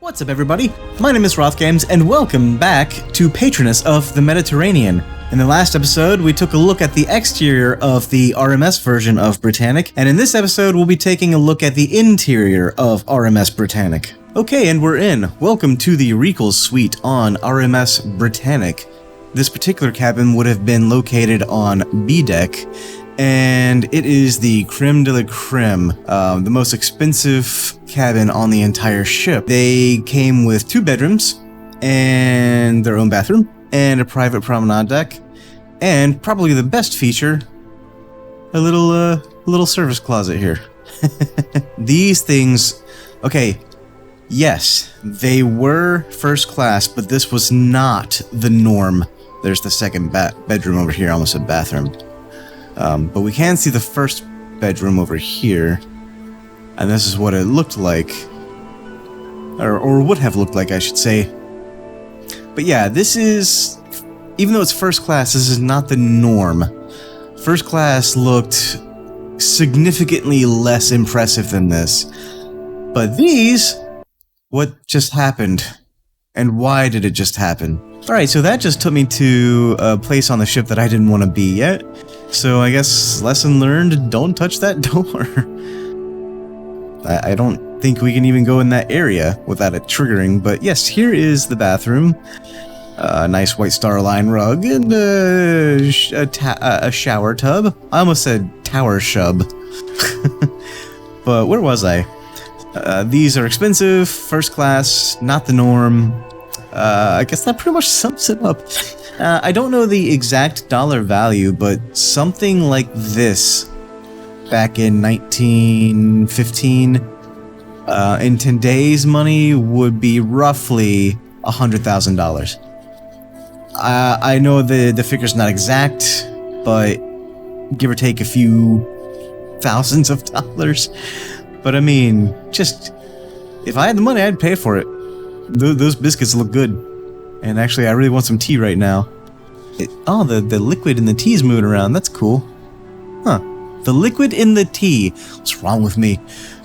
What's up, everybody? My name is Rothgames, and welcome back to Patroness of the Mediterranean. In the last episode, we took a look at the exterior of the RMS version of Britannic, and in this episode, we'll be taking a look at the interior of RMS Britannic. Okay, and we're in. Welcome to the Regal Suite on RMS Britannic. This particular cabin would have been located on B Deck, and it is the Creme de la Creme, the most expensive cabin on the entire ship. They came with 2 bedrooms, and their own bathroom, and a private promenade deck, and probably the best feature, a little service closet here. These things, okay, yes, they were first class, but this was not the norm. There's the second bedroom over here, I almost said bathroom. But we can see the first bedroom over here, and this is what it looked like, or would have looked like, I should say. But yeah, this is, even though it's first class, this is not the norm. First class looked significantly less impressive than this. But these, what just happened? And why did it just happen? Alright, so that just took me to a place on the ship that I didn't want to be yet. So I guess lesson learned, don't touch that door. I don't think we can even go in that area without it triggering, but yes, here is the bathroom. A nice white Star Line rug and a shower tub. I almost said tower shub. But where was I? These are expensive, first class, not the norm. I guess that pretty much sums it up. I don't know the exact dollar value, but something like this back in 1915 in today's money would be roughly $100,000. I know the figure's not exact, but give or take a few thousands of dollars. But I mean, just if I had the money, I'd pay for it. Those biscuits look good. And actually, I really want some tea right now. The liquid in the tea is moving around. That's cool. Huh. The liquid in the tea. What's wrong with me?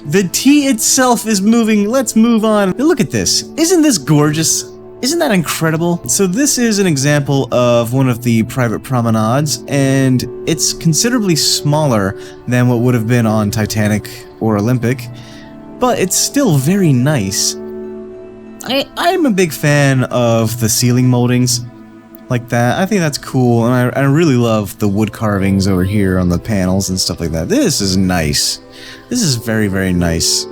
The tea itself is moving. Let's move on. Look at this. Isn't this gorgeous? Isn't that incredible? So this is an example of one of the private promenades, and it's considerably smaller than what would have been on Titanic or Olympic, but it's still very nice. I'm a big fan of the ceiling moldings like that. I think that's cool, and I really love the wood carvings over here on the panels and stuff like that. This is nice. This is very, very nice.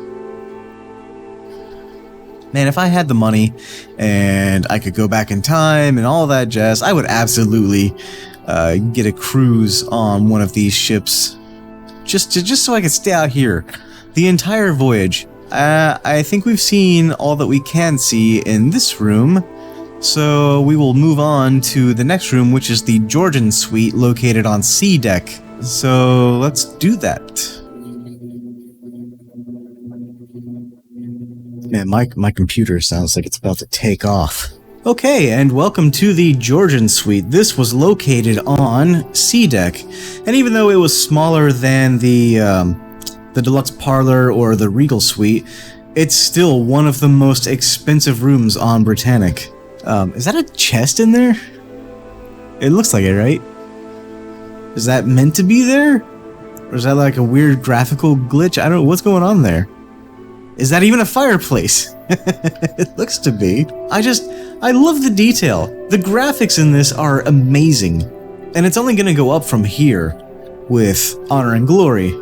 Man, if I had the money and I could go back in time and all that jazz, I would absolutely get a cruise on one of these ships just so I could stay out here the entire voyage. I think we've seen all that we can see in this room, so we will move on to the next room, which is the Georgian Suite located on C Deck. So let's do that. Man, my computer sounds like it's about to take off. Okay, and welcome to the Georgian Suite. This was located on C Deck, and even though it was smaller than the deluxe parlor or the Regal Suite, it's still one of the most expensive rooms on Britannic. Is that a chest in there? It looks like it, right? Is that meant to be there? Or is that like a weird graphical glitch? I don't know what's going on there. Is that even a fireplace? It looks to be. I love the detail. The graphics in this are amazing. And it's only gonna go up from here with Honor and Glory,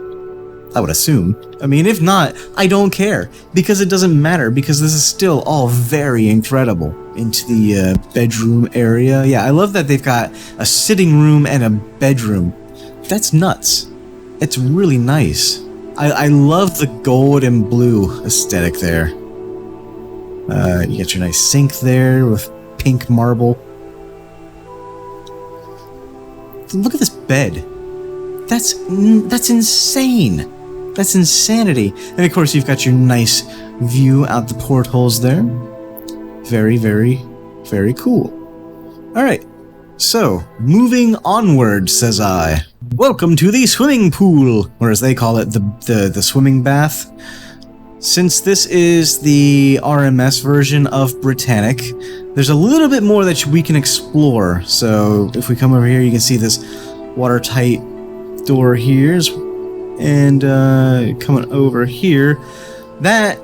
I would assume. I mean, if not, I don't care, because it doesn't matter, because this is still all very incredible. Into the bedroom area. Yeah, I love that they've got a sitting room and a bedroom. That's nuts. It's really nice. I love the gold and blue aesthetic there. You got your nice sink there with pink marble. Look at this bed. That's insane. That's insanity. And of course, you've got your nice view out the portholes there. Very, very, very cool. Alright, so, moving onward, says I. Welcome to the swimming pool, or as they call it, the swimming bath. Since this is the RMS version of Britannic, there's a little bit more that we can explore. So if we come over here, you can see this watertight door here, and coming over here, that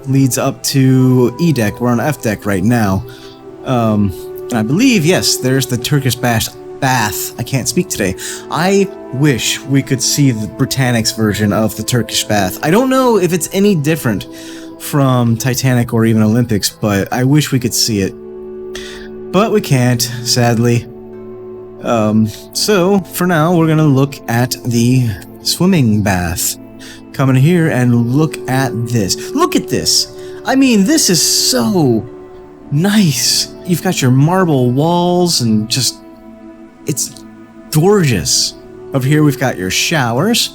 leads up to E deck. We're on F deck right now, and I believe, yes, there's the Turkish bath. I can't speak today. I wish we could see the Britannic's version of the Turkish bath. I don't know if it's any different from Titanic or even Olympics, but I wish we could see it. But we can't, sadly. So, for now, we're gonna look at the swimming bath. Come in here and look at this. Look at this! I mean, this is so nice. You've got your marble walls and just... it's gorgeous. Over here we've got your showers.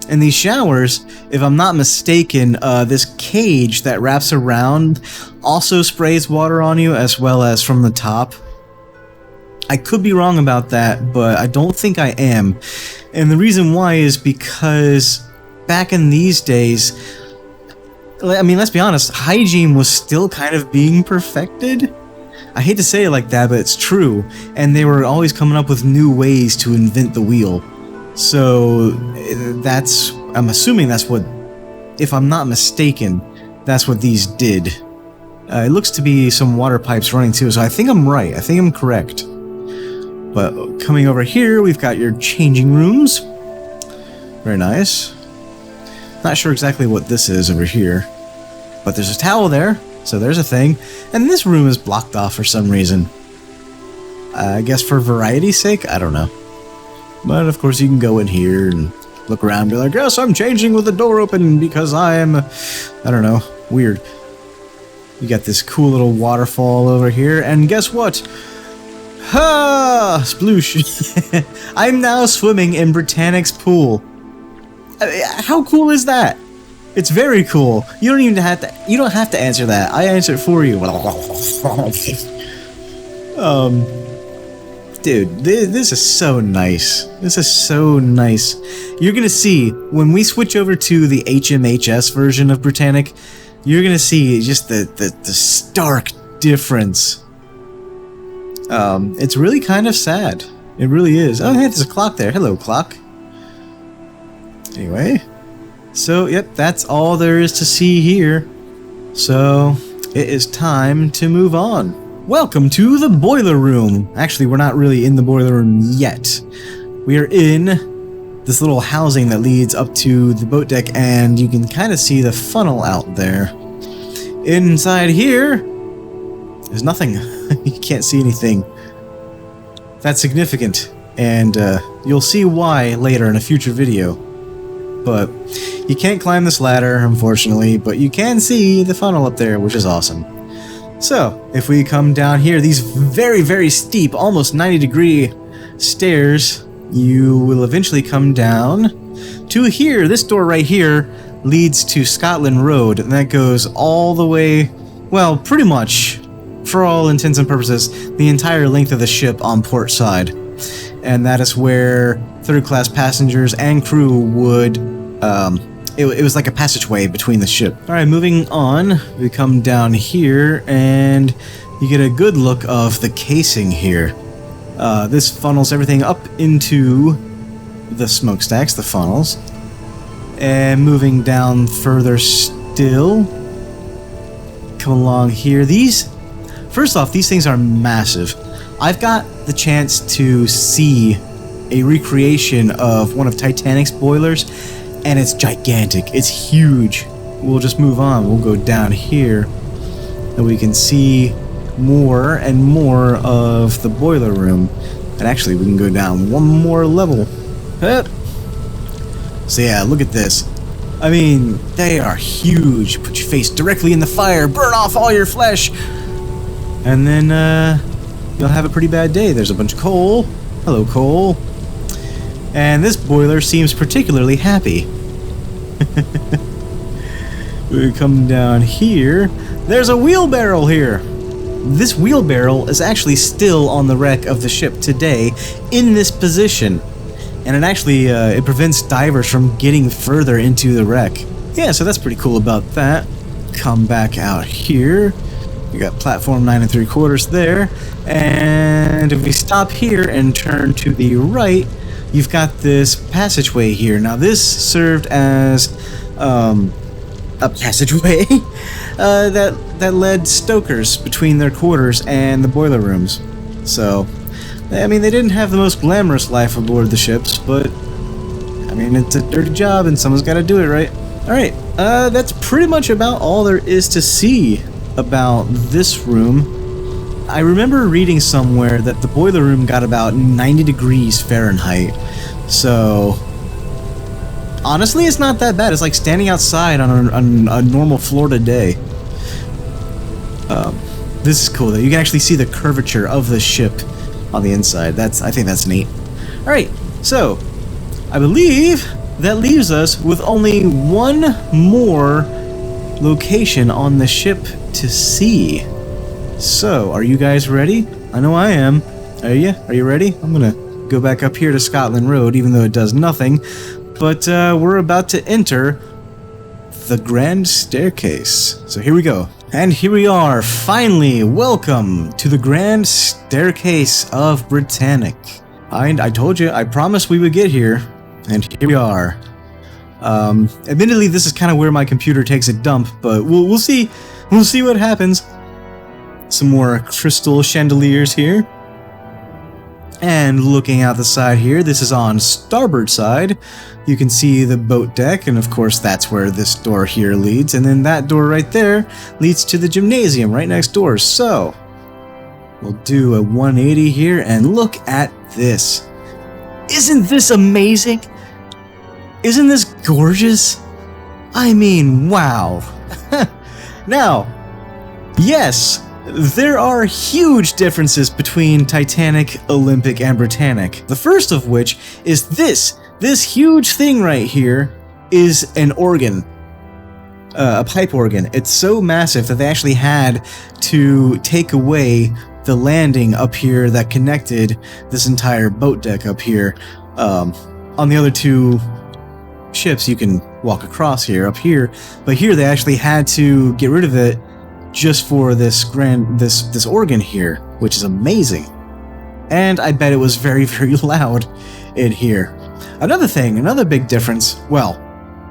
And these showers, if I'm not mistaken, this cage that wraps around also sprays water on you as well as from the top. I could be wrong about that, but I don't think I am. And the reason why is because back in these days, I mean, let's be honest, hygiene was still kind of being perfected. I hate to say it like that, but it's true. And they were always coming up with new ways to invent the wheel. So that's, I'm assuming that's what, if I'm not mistaken, that's what these did. It looks to be some water pipes running too, so I think I'm right. I think I'm correct. But coming over here, we've got your changing rooms. Very nice. Not sure exactly what this is over here, but there's a towel there, so there's a thing. And this room is blocked off for some reason. I guess for variety's sake? I don't know. But of course you can go in here and look around and be like, yes, I'm changing with the door open because I am, I don't know, weird. You got this cool little waterfall over here, and guess what? Ha! Sploosh. I'm now swimming in Britannic's pool. How cool is that? It's very cool. You don't even have to, you don't have to answer that. I answer it for you. Dude, this is so nice. This is so nice. You're gonna see, when we switch over to the HMHS version of Britannic, you're gonna see just the stark difference. It's really kind of sad. It really is. Oh, hey, there's a clock there. Hello, clock. Anyway, so, yep, that's all there is to see here. So, it is time to move on. Welcome to the boiler room. Actually, we're not really in the boiler room yet. We are in this little housing that leads up to the boat deck, and you can kind of see the funnel out there. Inside here, there's nothing. You can't see anything. That's significant, and you'll see why later in a future video. But you can't climb this ladder, unfortunately, but you can see the funnel up there, which is awesome. So, if we come down here, these very, very steep, almost 90-degree stairs, you will eventually come down to here. This door right here leads to Scotland Road, and that goes all the way, well, pretty much, for all intents and purposes, the entire length of the ship on port side. And that is where third-class passengers and crew would, it was like a passageway between the ship. Alright, moving on, we come down here, and you get a good look of the casing here. This funnels everything up into the smokestacks, the funnels. And moving down further still, come along here. First off, these things are massive. I've got the chance to see a recreation of one of Titanic's boilers, and it's gigantic. It's huge. We'll just move on. We'll go down here, and we can see more and more of the boiler room. And actually, we can go down one more level. So yeah, look at this. I mean, they are huge. Put your face directly in the fire, burn off all your flesh, and then you'll have a pretty bad day. There's a bunch of coal. Hello, coal. And this boiler seems particularly happy. We come down here. There's a wheelbarrow here. This wheelbarrow is actually still on the wreck of the ship today in this position. And it actually it prevents divers from getting further into the wreck. yeah, so that's pretty cool about that. Come back out here. You got platform 9 3/4 there. And if we stop here and turn to the right, you've got this passageway here. Now this served as a passageway that led stokers between their quarters and the boiler rooms. So, I mean, they didn't have the most glamorous life aboard the ships, but I mean, it's a dirty job and someone's got to do it, right? Alright, that's pretty much about all there is to see about this room. I remember reading somewhere that the boiler room got about 90 degrees Fahrenheit. So, honestly, it's not that bad. It's like standing outside on a normal Florida day. This is cool, though. You can actually see the curvature of the ship on the inside. I think that's neat. Alright, so, I believe that leaves us with only one more location on the ship to see. So, are you guys ready? I know I am. Are you? Are you ready? I'm gonna go back up here to Scotland Road, even though it does nothing. But we're about to enter the Grand Staircase. So here we go. And here we are, finally. Welcome to the Grand Staircase of Britannic. I told you, I promised we would get here. And here we are. Admittedly, this is kind of where my computer takes a dump, but we'll see. We'll see what happens. Some more crystal chandeliers here. And looking out the side here, this is on starboard side. You can see the boat deck, and of course that's where this door here leads. And then that door right there leads to the gymnasium right next door. So, we'll do a 180 here, and look at this. Isn't this amazing? Isn't this gorgeous? I mean, wow. Now, yes, there are huge differences between Titanic, Olympic, and Britannic. The first of which is this. This huge thing right here is an organ. A pipe organ. It's so massive that they actually had to take away the landing up here that connected this entire boat deck up here. On the other two ships, you can walk across here, up here, but here they actually had to get rid of it just for this this organ here, which is amazing. And I bet it was very, very loud in here. Another big difference, well,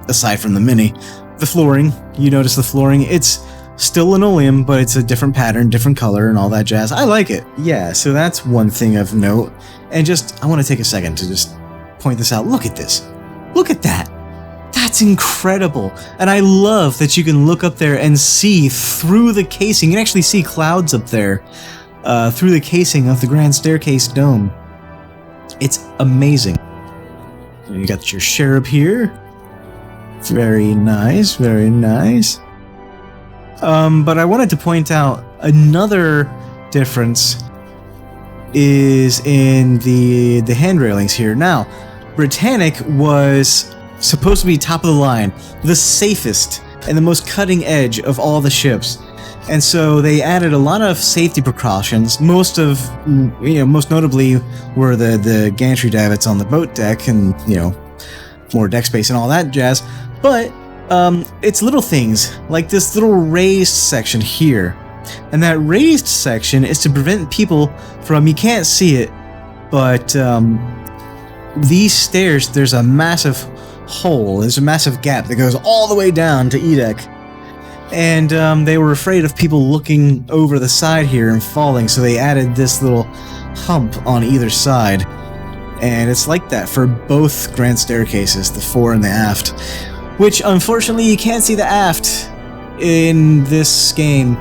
aside from the Mini, the flooring. You notice the flooring, it's still linoleum, but it's a different pattern, different color, and all that jazz. I like it. Yeah, so that's one thing of note. And I want to take a second to just point this out. Look at this. Look at that. That's incredible. And I love that you can look up there and see through the casing. You can actually see clouds up there through the casing of the Grand Staircase dome. It's amazing. You got your cherub here. Very nice, very nice. But I wanted to point out another difference is in the hand railings here. Now, Britannic was supposed to be top of the line, the safest and the most cutting edge of all the ships. And so they added a lot of safety precautions. Most notably were the gantry davits on the boat deck and, more deck space and all that jazz. But it's little things like this little raised section here. And that raised section is to prevent people from, you can't see it, but these stairs, there's a massive hole, there's a massive gap that goes all the way down to E-deck. And they were afraid of people looking over the side here and falling, so they added this little hump on either side. And it's like that for both grand staircases, the fore and the aft. Which, unfortunately, you can't see the aft in this game,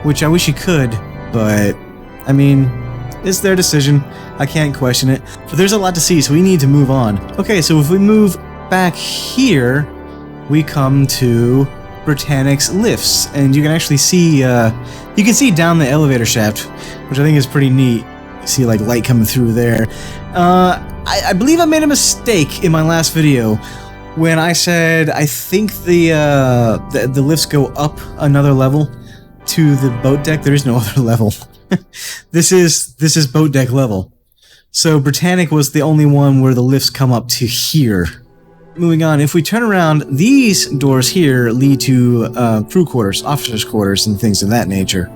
which I wish you could, but, I mean, it's their decision. I can't question it. But there's a lot to see, so we need to move on. Okay, so if we move back here, we come to Britannic's lifts, and you can actually see, you can see down the elevator shaft, which I think is pretty neat. You see, like, light coming through there. I believe I made a mistake in my last video when I said I think the lifts go up another level to the boat deck. There is no other level. This is boat deck level. So Britannic was the only one where the lifts come up to here. moving on, if we turn around, these doors here lead to crew quarters, officers' quarters, and things of that nature.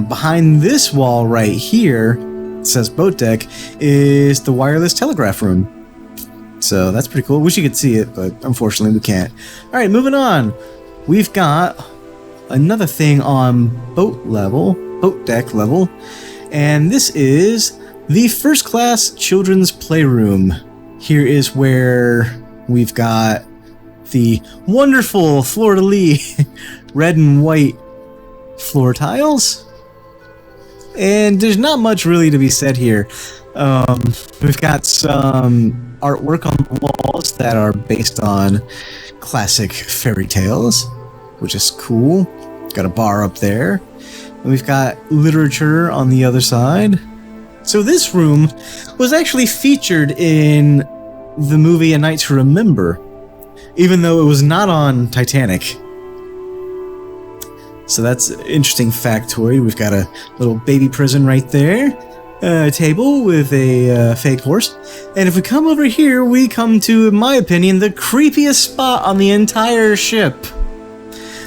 Behind this wall right here, it says boat deck, is the wireless telegraph room. So that's pretty cool. Wish you could see it, but unfortunately we can't. Alright, moving on. We've got another thing on boat deck level, and this is the first class children's playroom. Here is where we've got the wonderful fleur-de-lis red and white floor tiles. And there's not much really to be said here. We've got some artwork on the walls that are based on classic fairy tales, which is cool. Got a bar up there. And we've got literature on the other side. So this room was actually featured in the movie A Night to Remember, even though it was not on Titanic. So that's an interesting factoid. We've got a little baby prison right there, a table with a fake horse, and if we come over here, we come to, in my opinion, the creepiest spot on the entire ship.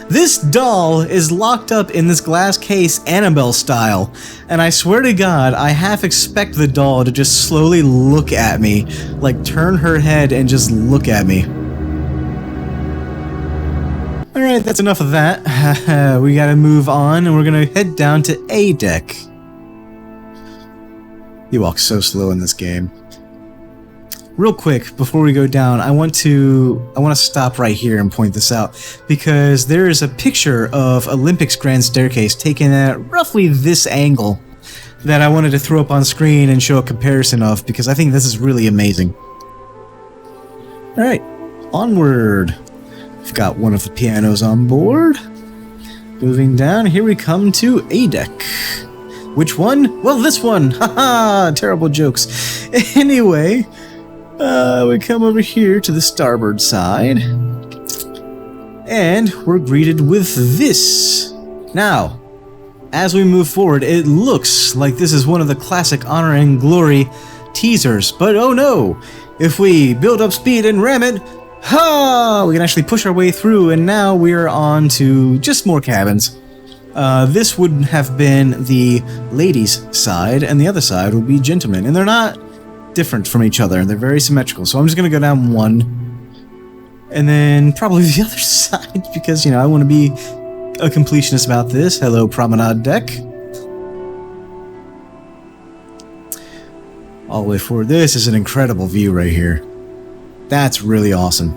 This doll is locked up in this glass case, Annabelle style, and I swear to God, I half expect the doll to just slowly look at me, like turn her head and just look at me. Alright, that's enough of that. We gotta move on, and we're gonna head down to A deck. You walk so slow in this game. Real quick, before we go down, I want to stop right here and point this out, because there is a picture of Olympic's Grand Staircase taken at roughly this angle that I wanted to throw up on screen and show a comparison of, because I think this is really amazing. Alright, onward. We've got one of the pianos on board. Moving down, here we come to A deck. Which one? Well, this one! Haha! Terrible jokes. Anyway, we come over here to the starboard side, and we're greeted with this. Now, as we move forward, it looks like this is one of the classic Honor and Glory teasers, but oh no! If we build up speed and ram it, we can actually push our way through, and now we're on to just more cabins. This would have been the ladies' side, and the other side would be gentlemen, and they're not different from each other, and they're very symmetrical. So I'm just gonna go down one, and then probably the other side, because, you know, I want to be a completionist about this. Hello, Promenade Deck. All the way forward. This is an incredible view right here. That's really awesome.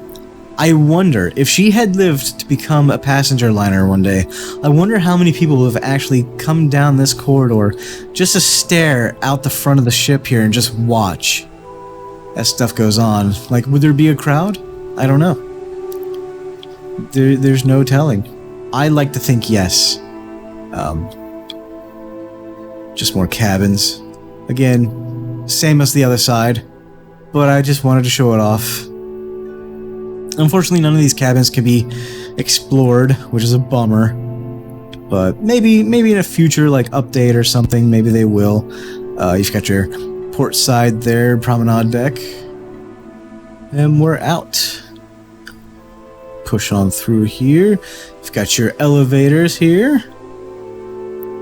I wonder, if she had lived to become a passenger liner one day, I wonder how many people would have actually come down this corridor just to stare out the front of the ship here and just watch as stuff goes on. Like, would there be a crowd? I don't know. There's no telling. I like to think yes. Just more cabins. Again, same as the other side, but I just wanted to show it off. Unfortunately, none of these cabins can be explored, which is a bummer. But maybe in a future, like, update or something, maybe they will. You've got your port side there, Promenade Deck. And we're out. Push on through here. You've got your elevators here.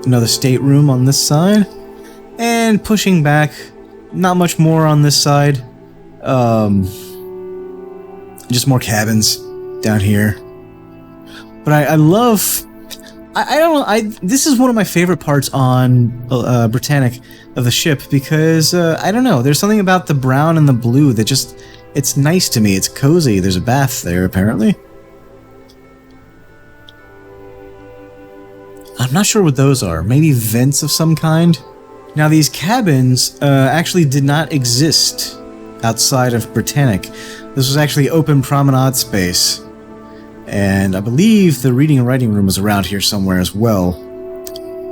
Another stateroom on this side. And pushing back, not much more on this side. Just more cabins down here. But I love... I don't know, this is one of my favorite parts on Britannic of the ship, because, I don't know, there's something about the brown and the blue that just... It's nice to me, it's cozy. There's a bath there, apparently. I'm not sure what those are. Maybe vents of some kind? Now, these cabins actually did not exist outside of Britannic. This was actually open promenade space. And I believe the reading and writing room was around here somewhere as well.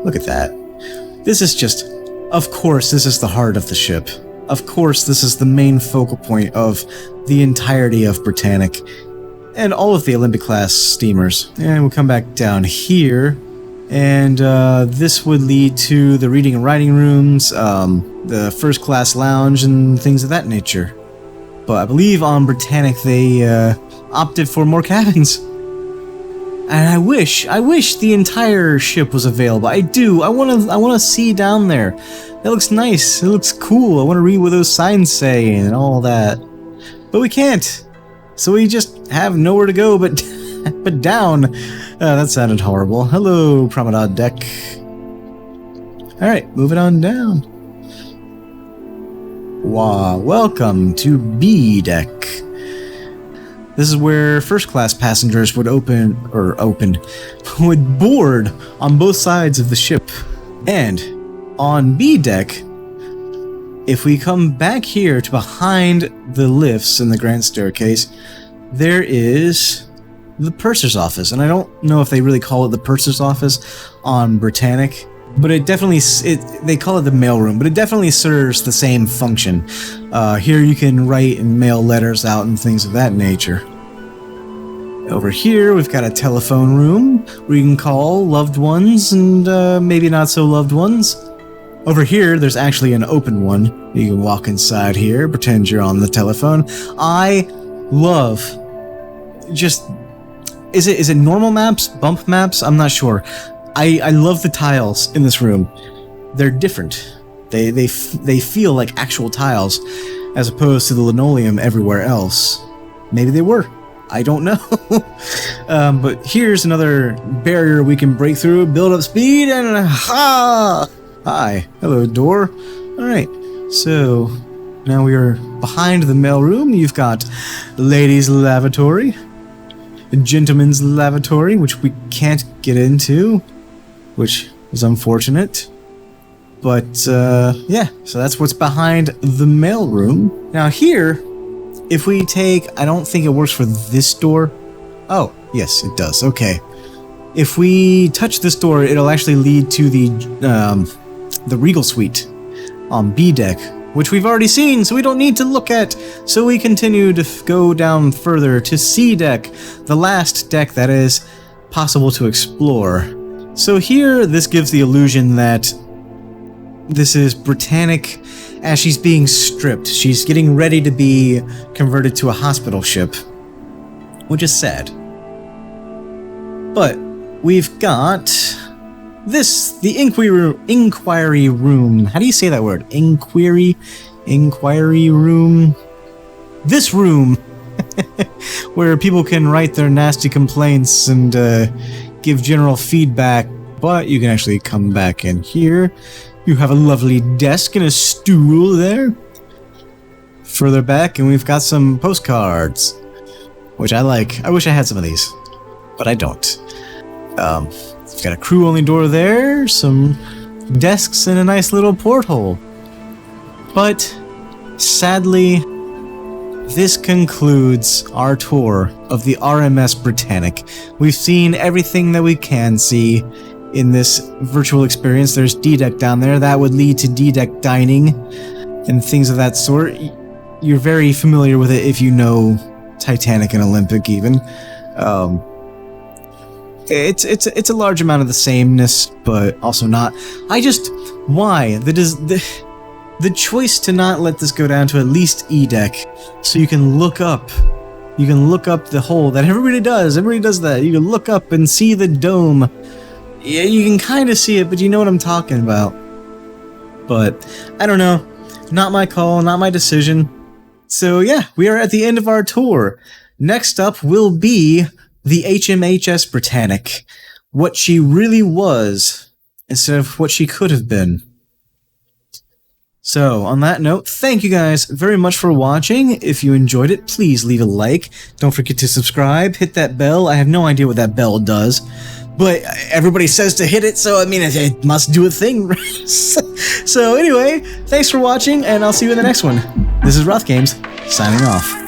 Look at that. This is just... Of course, this is the heart of the ship. Of course, this is the main focal point of the entirety of Britannic. And all of the Olympic-class steamers. And we'll come back down here. And this would lead to the reading and writing rooms, the first-class lounge, and things of that nature. but I believe on Britannic they opted for more cabins. And I wish the entire ship was available. I do. I wanna see down there. That looks nice. It looks cool. I want to read what those signs say and all that. But we can't. So we just have nowhere to go but but down. That sounded horrible. Hello, Promenade Deck. Alright, moving on down. Wow, welcome to B Deck. This is where first class passengers would would board on both sides of the ship. And on B Deck, if we come back here to behind the lifts in the grand staircase, there is the purser's office. And I don't know if they really call it the purser's office on Britannic, but it definitely, they call it the mailroom, but it definitely serves the same function. Here you can write and mail letters out and things of that nature. Over here, we've got a telephone room where you can call loved ones and maybe not so loved ones. Over here, there's actually an open one. You can walk inside here, pretend you're on the telephone. I love just... Is it normal maps? Bump maps? I'm not sure. I love the tiles in this room. They're different. They feel like actual tiles as opposed to the linoleum everywhere else. Maybe they were. I don't know. But here's another barrier we can break through, build up speed, and hi. Hello, door. Alright, so now we are behind the mailroom. You've got ladies' lavatory, gentlemen's lavatory, which we can't get into, which is unfortunate. But, yeah, so that's what's behind the mailroom. Now here, if we take... I don't think it works for this door. Oh, yes, it does. Okay. If we touch this door, it'll actually lead to the Regal Suite on B Deck, which we've already seen, so we don't need to look at. So we continue to go down further to C Deck, the last deck that is possible to explore. So here, this gives the illusion that this is Britannic as she's being stripped. She's getting ready to be converted to a hospital ship, which is sad. But we've got this, the inquiry room. How do you say that word? Inquiry room. This room, where people can write their nasty complaints and give general feedback. But you can actually come back in here. You have a lovely desk and a stool there. Further back, and we've got some postcards, which I like. I wish I had some of these, but I don't. We've got a crew-only door there, some desks, and a nice little porthole. But, sadly, this concludes our tour of the RMS Britannic. We've seen everything that we can see in this virtual experience. There's D-Deck down there. That would lead to D-Deck dining and things of that sort. You're very familiar with it if you know Titanic and Olympic even. It's a large amount of the sameness, but also not. Why? The choice to not let this go down to at least E-Deck, so you can look up. You can look up the hole that everybody does. Everybody does that. You can look up and see the dome. Yeah, you can kind of see it, but you know what I'm talking about. But, I don't know. Not my call, not my decision. So yeah, we are at the end of our tour. Next up will be the HMHS Britannic. What she really was, instead of what she could have been. So, on that note, thank you guys very much for watching. If you enjoyed it, please leave a like. Don't forget to subscribe, hit that bell. I have no idea what that bell does. But everybody says to hit it, so I mean, it must do a thing. So anyway, thanks for watching, and I'll see you in the next one. This is Roth Games, signing off.